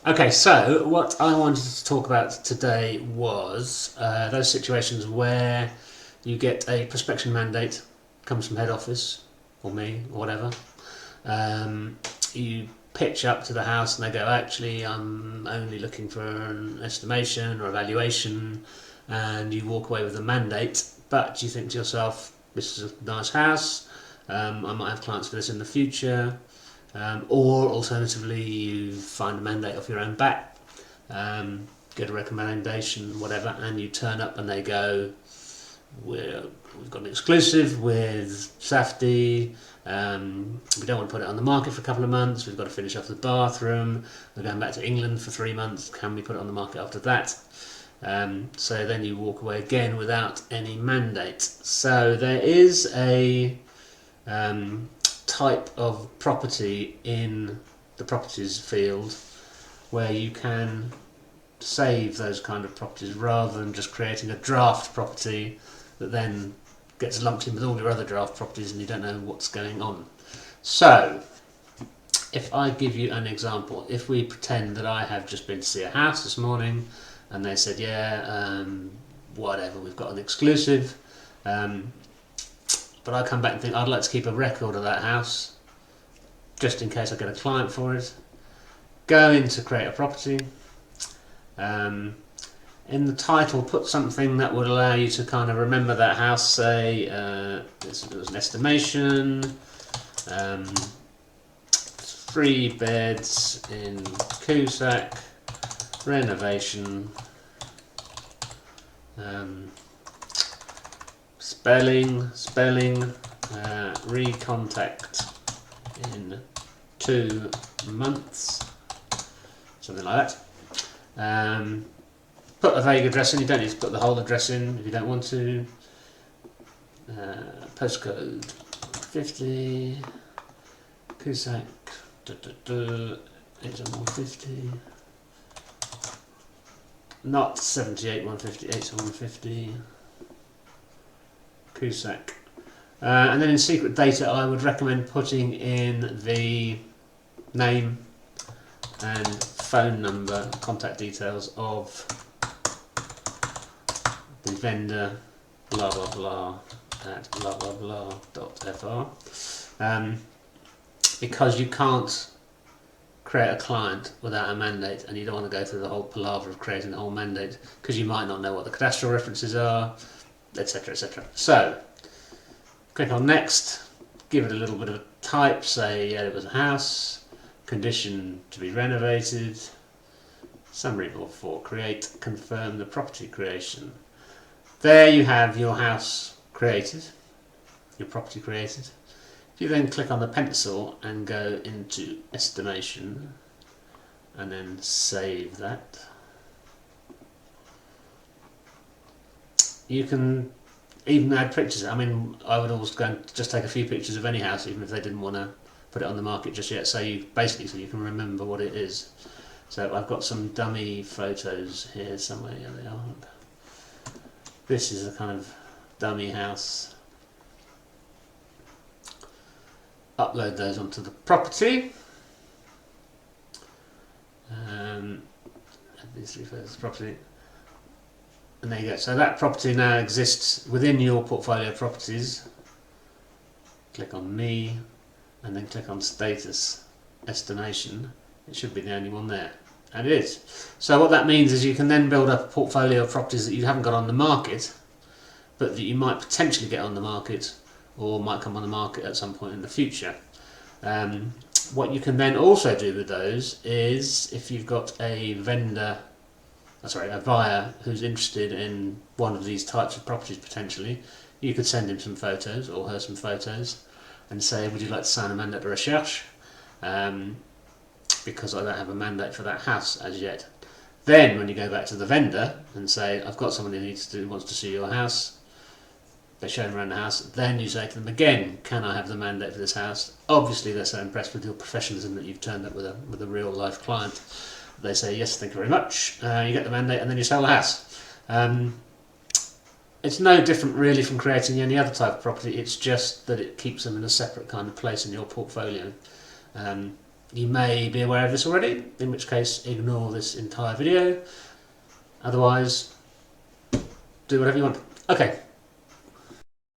Okay, so what I wanted to talk about today was those situations where you get a prospection mandate, comes from head office, or me, or whatever. You pitch up to the house and they go, actually, I'm only looking for an estimation or evaluation, and you walk away with a mandate, but you think to yourself, this is a nice house, I might have clients for this in the future. Or alternatively, you find a mandate off your own bat, get a recommendation, whatever, and you turn up and they go, we've got an exclusive with Safdie, we don't want to put it on the market for a couple of months, we've got to finish off the bathroom, we're going back to England for 3 months, can we put it on the market after that? So then you walk away again without any mandate. So there is a type of property in the properties field where you can save those kind of properties rather than just creating a draft property that then gets lumped in with all your other draft properties and you don't know what's going on. So if I give you an example, if we pretend that I have just been to see a house this morning and they said, yeah, whatever, we've got an exclusive, but I come back and think I'd like to keep a record of that house just in case I get a client for it. Go in to create a property. In the title, put something that would allow you to kind of remember that house. Say this was an estimation, 3 beds in Cusack, renovation. Spelling, recontact in 2 months, something like that. Put a vague address in, you don't need to put the whole address in if you don't want to. Postcode 50, Cusack, 80150, not 78 150, 80150. Cusack. And then in secret data I would recommend putting in the name and phone number, contact details of the vendor, blah blah blah at blah blah blah .fr, because you can't create a client without a mandate and you don't want to go through the whole palaver of creating the whole mandate because you might not know what the cadastral references are, etc, etc. So click on next, give it a little bit of a type, say yeah, it was a house, condition to be renovated, summary for create, confirm the property creation. There you have your house created, your property created. If you then click on the pencil and go into estimation and then save that, you can even add pictures. I mean, I would always go and just take a few pictures of any house, even if they didn't want to put it on the market just yet. So you basically, so you can remember what it is. So I've got some dummy photos here somewhere. Here they are. This is a kind of dummy house. Upload those onto the property. These 3 photos of the property. And there you go. So that property now exists within your portfolio of properties. Click on me and then click on status estimation. It should be the only one there. And it is. So what that means is you can then build up a portfolio of properties that you haven't got on the market, but that you might potentially get on the market or might come on the market at some point in the future. What you can then also do with those is, if you've got a buyer who's interested in one of these types of properties potentially, you could send him some photos or her some photos and say, would you like to sign a mandate de recherche? Because I don't have a mandate for that house as yet. Then when you go back to the vendor and say, I've got someone who wants to see your house, they show them around the house, then you say to them again, can I have the mandate for this house? Obviously they're so impressed with your professionalism that you've turned up with a real life client. They say, yes, thank you very much. You get the mandate and then you sell the house. It's no different really from creating any other type of property, it's just that it keeps them in a separate kind of place in your portfolio. You may be aware of this already, in which case ignore this entire video. Otherwise, do whatever you want. Okay,